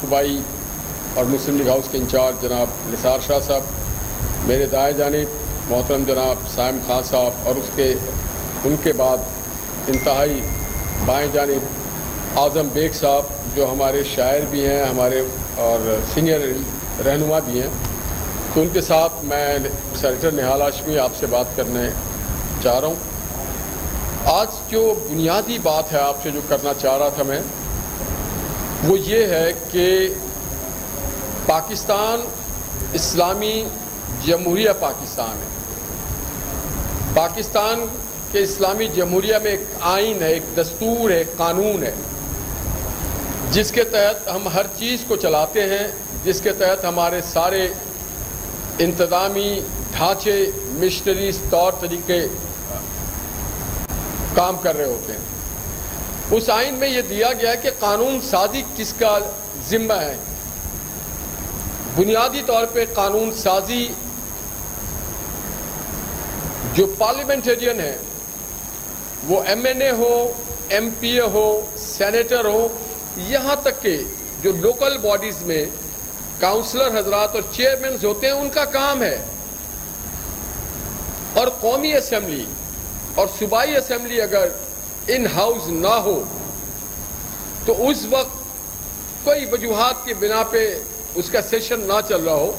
صوبائی اور مسلم league house کے انچارج جناب نثار شاہ صاحب، میرے دائیں جانب محترم جناب سائم خان صاحب، اور ان کے بعد انتہائی بائیں جانب اعظم بیگ صاحب جو ہمارے شاعر بھی ہیں ہمارے اور سینئر رہنما بھی ہیں، تو ان کے ساتھ میں سینیٹر نہال ہاشمی آپ سے بات کرنے چاہ رہا ہوں۔ آج جو بنیادی بات ہے آپ سے جو کرنا چاہ رہا تھا میں، وہ یہ ہے کہ پاکستان اسلامی جمہوریہ پاکستان ہے۔ پاکستان کے اسلامی جمہوریہ میں ایک آئین ہے، ایک دستور ہے، ایک قانون ہے، جس کے تحت ہم ہر چیز کو چلاتے ہیں، جس کے تحت ہمارے سارے انتظامی ڈھانچے، مشنریز، طور طریقے کام کر رہے ہوتے ہیں۔ اس آئین میں یہ دیا گیا ہے کہ قانون سازی کس کا ذمہ ہے۔ بنیادی طور پہ قانون سازی جو پارلیمنٹرین ہے، وہ ایم این اے ہو، ایم پی اے ہو، سینیٹر ہو، یہاں تک کہ جو لوکل باڈیز میں کاؤنسلر حضرات اور چیئرمینز ہوتے ہیں، ان کا کام ہے۔ اور قومی اسمبلی اور صوبائی اسمبلی اگر ان ہاؤس نہ ہو تو اس وقت کوئی وجوہات کی بنا پہ اس کا سیشن نہ چل رہا ہو،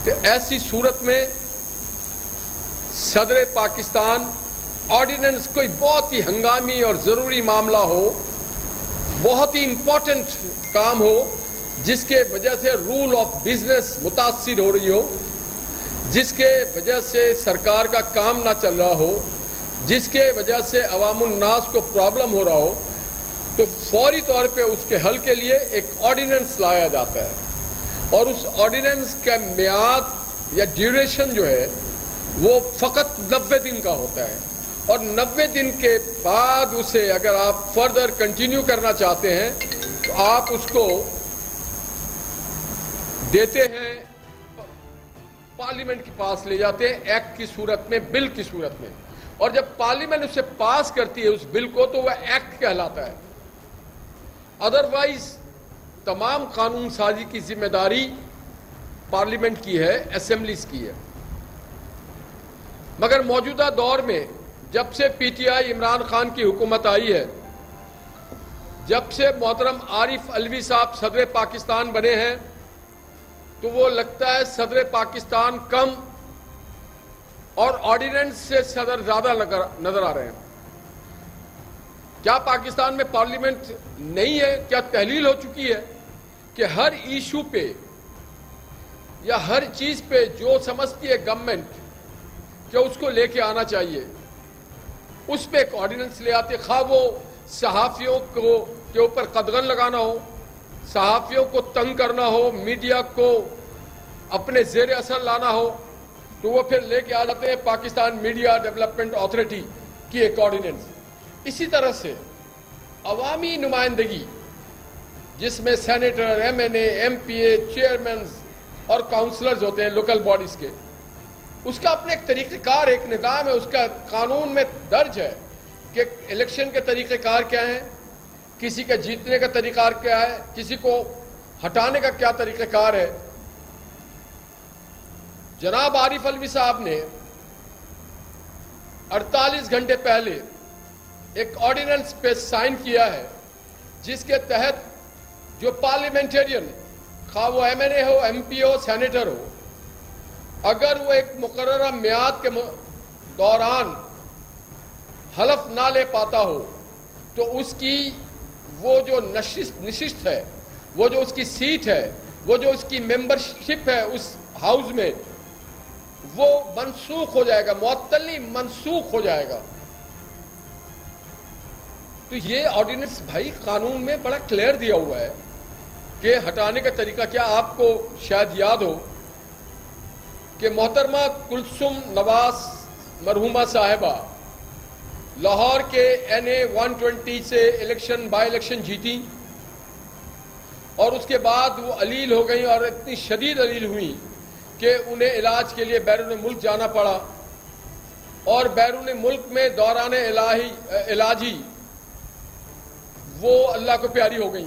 تو ایسی صورت میں صدر پاکستان آرڈیننس کوئی بہت ہی ہنگامی اور ضروری معاملہ ہو، بہت ہی امپورٹنٹ کام ہو، جس کے وجہ سے رول آف بزنس متاثر ہو رہی ہو، جس کے وجہ سے سرکار کا کام نہ چل رہا ہو، جس کے وجہ سے عوام الناس کو پرابلم ہو رہا ہو، تو فوری طور پہ اس کے حل کے لیے ایک آرڈیننس لایا جاتا ہے، اور اس آرڈیننس کا میعاد یا ڈیوریشن جو ہے وہ فقط 90 دن کا ہوتا ہے، اور 90 دن کے بعد اسے اگر آپ فردر کنٹینیو کرنا چاہتے ہیں تو آپ اس کو دیتے ہیں، پارلیمنٹ کے پاس لے جاتے ہیں ایکٹ کی صورت میں، بل کی صورت میں، اور جب پارلیمنٹ اسے پاس کرتی ہے اس بل کو تو وہ ایکٹ کہلاتا ہے۔ ادروائز تمام قانون سازی کی ذمہ داری پارلیمنٹ کی ہے، اسمبلیز کی ہے۔ مگر موجودہ دور میں جب سے P T I Imran Khan کی حکومت آئی ہے، جب سے محترم عارف علوی صاحب صدر پاکستان بنے ہیں، تو وہ لگتا ہے صدر پاکستان کم اور آرڈیننس سے صدر زیادہ نظر آ رہے ہیں۔ کیا پاکستان میں پارلیمنٹ نہیں ہے؟ کیا تحلیل ہو چکی ہے کہ ہر ایشو پہ یا ہر چیز پہ جو سمجھتی ہے گورنمنٹ کہ اس کو لے کے آنا چاہیے، اس پہ ایک آرڈیننس لے آتے، خواہ وہ صحافیوں کے اوپر قدغن لگانا ہو، صحافیوں کو تنگ کرنا ہو، میڈیا کو اپنے زیر اثر لانا ہو، تو وہ پھر لے کے آ جاتے ہیں پاکستان میڈیا ڈیولپمنٹ اتھارٹی کی ایک آرڈیننس۔ اسی طرح سے عوامی نمائندگی، جس میں سینیٹر، ایم این اے، ایم پی اے، چیئرمینز اور کاؤنسلرز ہوتے ہیں لوکل باڈیز کے، اس کا اپنے ایک طریقہ کار، ایک نظام ہے، اس کا قانون میں درج ہے کہ الیکشن کے طریقہ کار کیا ہیں، کسی کا جیتنے کا طریقہ کار کیا ہے، کسی کو ہٹانے کا کیا طریقہ کار ہے۔ جناب عارف علوی صاحب نے 48 گھنٹے پہلے ایک آرڈیننس پہ سائن کیا ہے، جس کے تحت جو پارلیمنٹرین، خواہ وہ ایم این اے ہو، ایم پی ہو، سینیٹر ہو، اگر وہ ایک مقررہ میعاد کے دوران حلف نہ لے پاتا ہو تو اس کی وہ جو نشست ہے، وہ جو اس کی سیٹ ہے، وہ جو اس کی ممبرشپ ہے اس ہاؤس میں، وہ منسوخ ہو جائے گا، معطل نہیں، منسوخ ہو جائے گا۔ تو یہ آرڈیننس بھائی قانون میں بڑا کلیئر دیا ہوا ہے کہ ہٹانے کا طریقہ کیا۔ آپ کو شاید یاد ہو کہ محترمہ کلثوم نواز مرحومہ صاحبہ لاہور کے این اے 120 سے بائی الیکشن جیتی، اور اس کے بعد وہ علیل ہو گئی، اور اتنی شدید علیل ہوئی کہ انہیں علاج کے لیے بیرون ملک جانا پڑا، اور بیرون ملک میں دوران علاجی وہ اللہ کو پیاری ہو گئی۔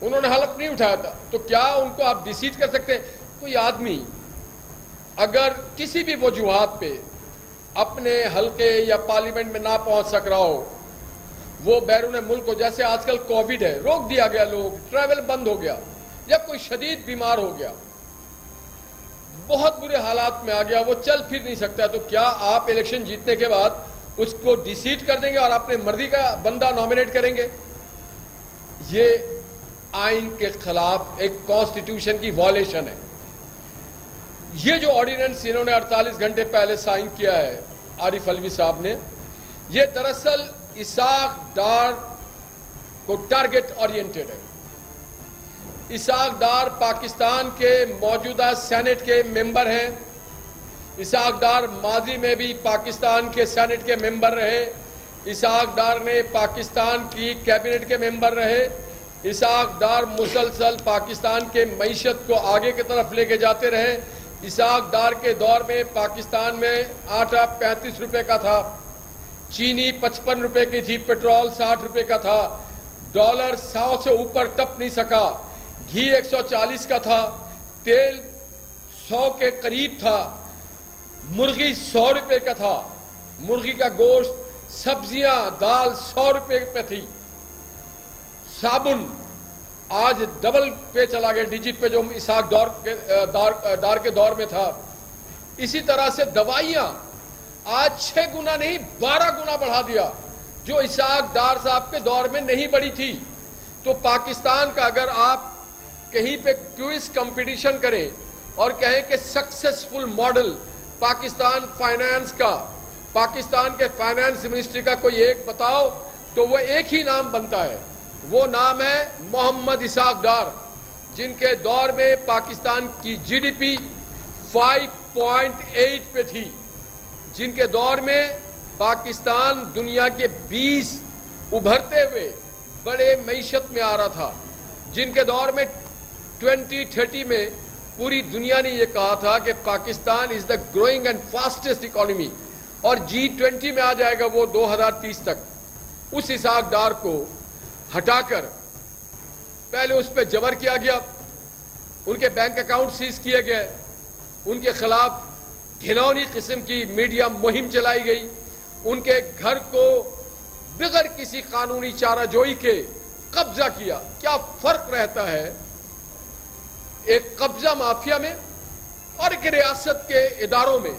انہوں نے حلف نہیں اٹھایا تھا، تو کیا ان کو آپ ڈیسیٹ کر سکتے ہیں؟ کوئی آدمی اگر کسی بھی وجوہات پہ اپنے حلقے یا پارلیمنٹ میں نہ پہنچ سک رہا ہو، وہ بیرون ملک ہو، جیسے آج کل کووڈ ہے، روک دیا گیا، لوگ ٹریول بند ہو گیا، یا کوئی شدید بیمار ہو گیا، بہت برے حالات میں آ گیا، وہ چل پھر نہیں سکتا، تو کیا آپ الیکشن جیتنے کے بعد اس کو ڈیسیٹ کر دیں گے اور اپنے مرضی کا بندہ نامنیٹ کریں گے؟ یہ آئین کے خلاف ایک کانسٹیٹیوشن کی وائلیشن ہے۔ یہ جو آرڈیننس انہوں نے 48 گھنٹے پہلے سائن کیا ہے عارف علوی صاحب نے، یہ دراصل اسحاق ڈار کو ٹارگٹ اورینٹڈ ہے۔ اسحاق ڈار پاکستان کے موجودہ سینٹ کے ممبر ہیں، اسحاق ڈار ماضی میں بھی پاکستان کے سینٹ کے ممبر رہے، اسحاق ڈار نے پاکستان کی کیبنٹ کے ممبر رہے، اسحاق ڈار مسلسل پاکستان کے معیشت کو آگے کی طرف لے کے جاتے رہے۔ اسحاق ڈار کے دور میں پاکستان میں آٹا 35 روپے کا تھا، چینی 55 روپے کی تھی، پیٹرول 60 روپے کا تھا، ڈالر 100 سے اوپر ٹپ نہیں سکا، گھی 140 کا تھا، تیل 100 کے قریب تھا، مرغی 100 روپے کا تھا، مرغی کا گوشت، سبزیاں، دال 100 روپے پہ تھی، صابن آج ڈبل پہ چلا گیا، ڈیجٹ پہ جو اسحاق ڈار کے دور میں تھا۔ اسی طرح سے دوائیاں آج 6 گنا نہیں 12 گنا بڑھا دیا، جو اسحاق ڈار صاحب کے دور میں نہیں بڑھی تھی۔ تو پاکستان کا اگر آپ کہیں پہ کوئز کمپٹیشن کریں اور کہیں کہ سکسیسفل ماڈل پاکستان فائنانس کا، پاکستان کے فائنانس منسٹری کا کوئی ایک بتاؤ، تو وہ ایک ہی نام بنتا ہے، وہ نام ہے محمد اسحاق ڈار، جن کے دور میں پاکستان کی جی ڈی پی 5.8 پہ تھی، جن کے دور میں پاکستان دنیا کے 20 ابھرتے ہوئے بڑے معیشت میں آ رہا تھا، جن کے دور میں 2030 میں پوری دنیا نے یہ کہا تھا کہ Pakistan is the growing and fastest economy, اور G20 میں آ جائے گا وہ 2030 تک۔ اس اسحاق ڈار کو ہٹا کر پہلے اس پہ جبر کیا گیا، ان کے بینک اکاؤنٹ سیز کیے گئے، ان کے خلاف گھناؤنی قسم کی میڈیا مہم چلائی گئی، ان کے گھر کو بغیر کسی قانونی چارہ جوئی کے قبضہ کیا۔ کیا فرق رہتا ہے ایک قبضہ مافیا میں اور ایک ریاست کے اداروں میں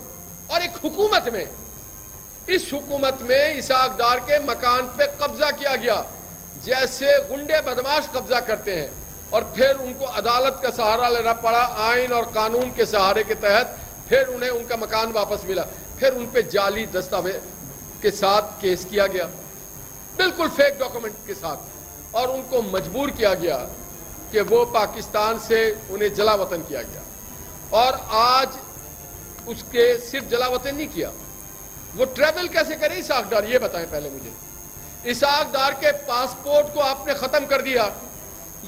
اور ایک حکومت میں؟ اس حکومت میں اسحاق ڈار کے مکان پہ قبضہ کیا گیا، جیسے غنڈے بدماش قبضہ کرتے ہیں، اور پھر ان کو عدالت کا سہارا لینا پڑا، آئین اور قانون کے سہارے کے تحت پھر انہیں ان کا مکان واپس ملا، پھر ان پہ جعلی دستاویز کے ساتھ کیس کیا گیا، بالکل فیک ڈاکومنٹ کے ساتھ، اور ان کو مجبور کیا گیا کہ وہ پاکستان سے انہیں جلا وطن کیا گیا۔ اور آج اس کے صرف جلا وطن نہیں کیا، وہ ٹریول کیسے کریں اسحاق ڈار، یہ بتائیں پہلے مجھے۔ اسحاق ڈار کے پاسپورٹ کو آپ نے ختم کر دیا۔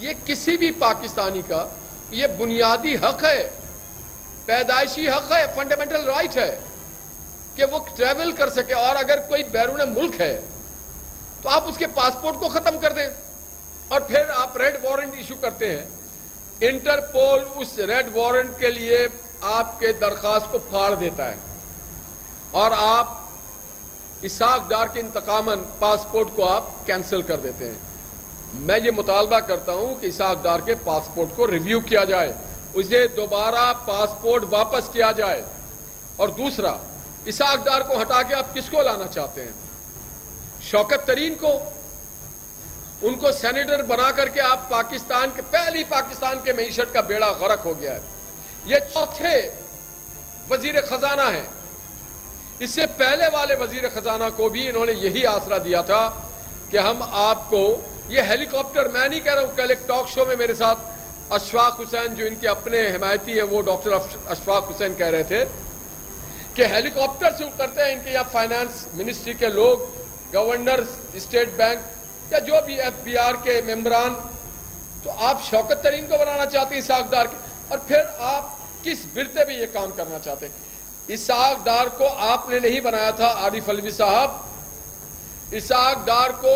یہ کسی بھی پاکستانی کا یہ بنیادی حق ہے، پیدائشی حق ہے، فنڈامنٹل رائٹ ہے کہ وہ ٹریول کر سکے، اور اگر کوئی بیرون ملک ہے تو آپ اس کے پاسپورٹ کو ختم کر دیں، اور پھر آپ ریڈ وارنٹ ایشو کرتے ہیں۔ انٹرپول اس ریڈ وارنٹ کے لیے آپ کے درخواست کو پھاڑ دیتا ہے، اور آپ اسحاق ڈار کے انتقاماً پاسپورٹ کو آپ کینسل کر دیتے ہیں۔ میں یہ مطالبہ کرتا ہوں کہ اسحاق ڈار کے پاسپورٹ کو ریویو کیا جائے، اسے دوبارہ پاسپورٹ واپس کیا جائے۔ اور دوسرا، اسحاق ڈار کو ہٹا کے آپ کس کو لانا چاہتے ہیں؟ شوکت ترین کو، ان کو سینیٹر بنا کر کے آپ پاکستان کے معیشت کا بیڑا غرق ہو گیا ہے۔ یہ چوتھے وزیر خزانہ ہیں، اس سے پہلے والے وزیر خزانہ کو بھی انہوں نے یہی آسرا دیا تھا کہ ہم آپ کو یہ ہیلی کاپٹر، میں نہیں کہہ رہا ہوں، کل ایک ٹاک شو میں میرے ساتھ اشفاق حسین جو ان کے اپنے حمایتی ہیں، وہ ڈاکٹر اشفاق حسین کہہ رہے تھے کہ ہیلی کاپٹر سے اترتے ہیں ان کے یا فائنانس منسٹری کے لوگ، گورنر اسٹیٹ بینک یا جو بھی ایف بی آر کے ممبران، تو آپ شوکت ترین کو بنانا چاہتے ہیں اسحاق ڈار کے، اور پھر آپ کس برتے میں یہ کام کرنا چاہتے ہیں؟ اسحاق ڈار کو آپ نے نہیں بنایا تھا عارف علوی صاحب، اسحاق ڈار کو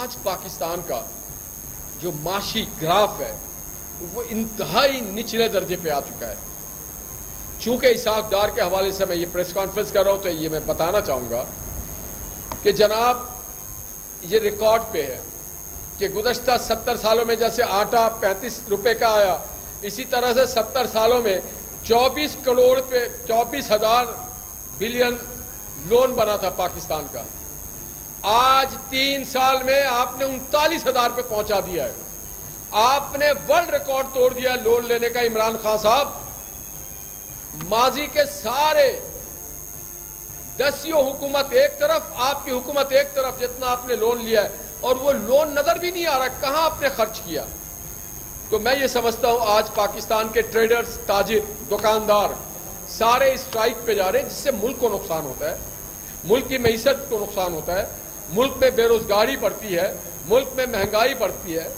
آج پاکستان کا جو معاشی گراف ہے وہ انتہائی نچلے درجے پہ آ چکا ہے. چونکہ اسحاق ڈار کے حوالے سے میں یہ پریس کانفرنس کر رہا ہوں تو یہ میں بتانا چاہوں گا کہ جناب یہ ریکارڈ پہ ہے کہ گزشتہ 70 سالوں میں جیسے آٹا 35 روپے کا آیا، اسی طرح سے 70 سالوں میں 24,000 بلین لون بنا تھا پاکستان کا. آج 3 سال میں آپ نے 39,000 پہ پہنچا دیا ہے. آپ نے ورلڈ ریکارڈ توڑ دیا لون لینے کا عمران خان صاحب. ماضی کے سارے 10 حکومت ایک طرف، آپ کی حکومت ایک طرف، جتنا آپ نے لون لیا ہے اور وہ لون نظر بھی نہیں آ رہا کہاں آپ نے خرچ کیا. تو میں یہ سمجھتا ہوں آج پاکستان کے ٹریڈرز، تاجر، دکاندار سارے اسٹرائک پہ جا رہے ہیں، جس سے ملک کو نقصان ہوتا ہے، ملک کی معیشت کو نقصان ہوتا ہے، ملک میں بے روزگاری بڑھتی ہے، ملک میں مہنگائی بڑھتی ہے.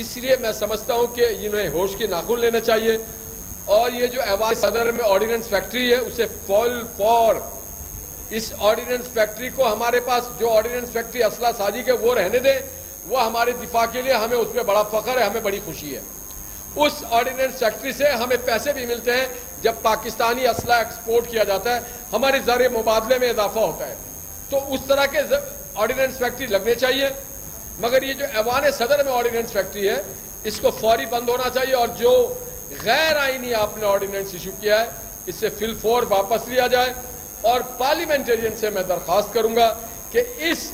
اس لیے میں سمجھتا ہوں کہ انہیں ہوش کے ناخن لینا چاہیے. اور یہ جو ایوان صدر میں آرڈیننس فیکٹری ہے اسے فل فور، اس آرڈیننس فیکٹری کو، ہمارے پاس جو آرڈیننس فیکٹری اسلحہ سازی کے وہ رہنے دیں، وہ ہمارے دفاع کے لیے، ہمیں اس پہ بڑا فخر ہے، ہمیں بڑی خوشی ہے. اس آرڈیننس فیکٹری سے ہمیں پیسے بھی ملتے ہیں، جب پاکستانی اسلحہ ایکسپورٹ کیا جاتا ہے ہمارے زر مبادلے میں اضافہ ہوتا ہے. تو اس طرح کے آرڈیننس فیکٹری لگنے چاہیے. مگر یہ جو ایوان صدر میں آرڈیننس فیکٹری ہے اس کو فوری بند ہونا چاہیے، اور جو غیر آئینی آپ نے آرڈیننس ایشو کیا ہے اس سے فی الفور واپس لیا جائے. اور پارلیمنٹرین سے میں درخواست کروں گا کہ اس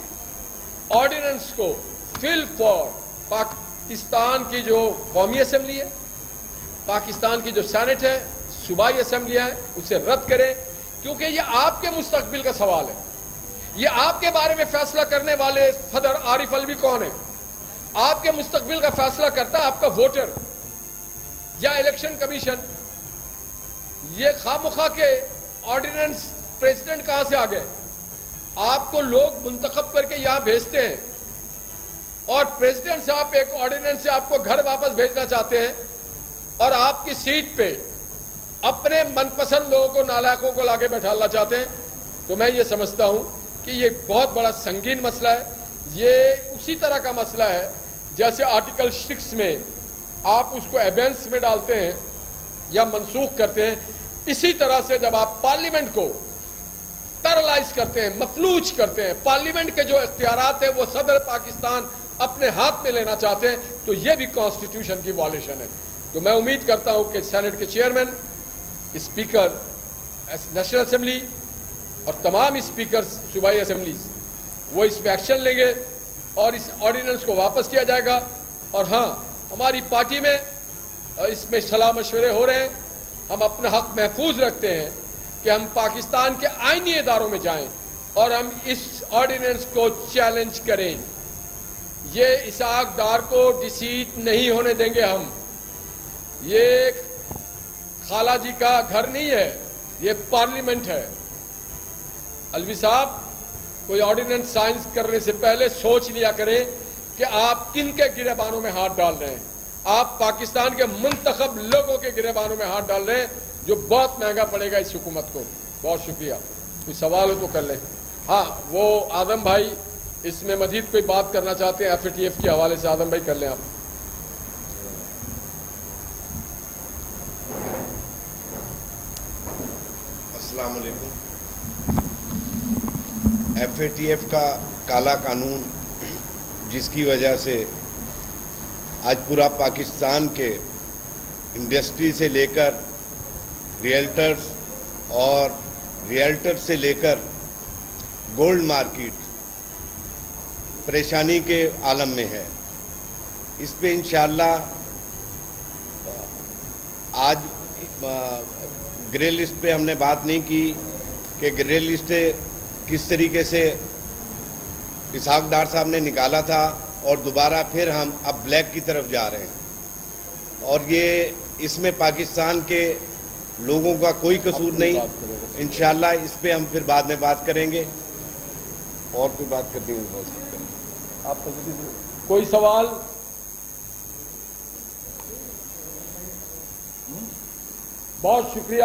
آرڈیننس کو فی الفور پاکستان کی جو قومی اسمبلی ہے، پاکستان کی جو سینٹ ہے، صوبائی اسمبلیاں ہیں، اسے رد کریں. کیونکہ یہ آپ کے مستقبل کا سوال ہے. یہ آپ کے بارے میں فیصلہ کرنے والے صدر عارف الوی کون ہے؟ آپ کے مستقبل کا فیصلہ کرتا ہے آپ کا ووٹر یا الیکشن کمیشن. یہ خواہ مخواہ کے آرڈیننس پریزیڈنٹ کہاں سے آ گئے؟ آپ کو لوگ منتخب کر کے یہاں بھیجتے ہیں اور پریزیڈنٹ صاحب ایک آرڈیننس سے آپ کو گھر واپس بھیجنا چاہتے ہیں، اور آپ کی سیٹ پہ اپنے من پسند لوگوں کو، نالائقوں کو لاکے بیٹھانا چاہتے ہیں. تو میں یہ سمجھتا ہوں کہ یہ بہت بڑا سنگین مسئلہ ہے. یہ اسی طرح کا مسئلہ ہے جیسے آرٹیکل 6 میں آپ اس کو ایبینس میں ڈالتے ہیں یا منسوخ کرتے ہیں، اسی طرح سے جب آپ پارلیمنٹ کو پیرالائز کرتے ہیں، مفلوج کرتے ہیں، پارلیمنٹ کے جو اختیارات ہیں وہ صدر پاکستان اپنے ہاتھ میں لینا چاہتے ہیں، تو یہ بھی کانسٹیٹیوشن کی وائلیشن ہے. تو میں امید کرتا ہوں کہ سینٹ کے چیئرمین، اسپیکر نیشنل اسمبلی اور تمام اسپیکر صوبائی اسمبلیز وہ اس پہ ایکشن لیں گے اور اس آرڈیننس کو واپس کیا جائے گا. اور ہاں، ہماری پارٹی میں اس میں صلاح مشورے ہو رہے ہیں. ہم اپنا حق محفوظ رکھتے ہیں کہ ہم پاکستان کے آئینی اداروں میں جائیں اور ہم اس آرڈیننس کو چیلنج کریں. یہ اسحاق ڈار کو ڈیسیٹ نہیں ہونے دیں گے ہم. یہ خالہ جی کا گھر نہیں ہے، یہ پارلیمنٹ ہے. الوی صاحب، کوئی آرڈیننس سائنس کرنے سے پہلے سوچ لیا کریں کہ آپ کن کے گریبانوں میں ہاتھ ڈال رہے ہیں. آپ پاکستان کے منتخب لوگوں کے گریبانوں میں ہاتھ ڈال رہے ہیں، جو بہت مہنگا پڑے گا اس حکومت کو. بہت شکریہ. کوئی سوال ہو تو کر لیں. ہاں، وہ آدم بھائی اس میں مزید کوئی بات کرنا چاہتے ہیں FATF کے حوالے سے. آدم بھائی کر لیں آپ. السلام علیکم. FATF کا کالا قانون، جس کی وجہ سے آج پورا پاکستان کے انڈسٹری سے لے کر ریئلٹرز اور ریئلٹر سے لے کر گولڈ مارکیٹ پریشانی کے عالم میں ہے. اس پہ انشاءاللہ آج گرے لسٹ پہ ہم نے بات نہیں کی کہ گرے لسٹ کس طریقے سے اسحاق ڈار صاحب نے نکالا تھا اور دوبارہ پھر ہم اب بلیک کی طرف جا رہے ہیں. اور یہ اس میں پاکستان کے لوگوں کا کوئی قصور نہیں. انشاءاللہ اس پہ ہم پھر بعد میں بات کریں گے. اور کوئی بات کرنی ہو آپ کوئی سوال؟ بہت شکریہ.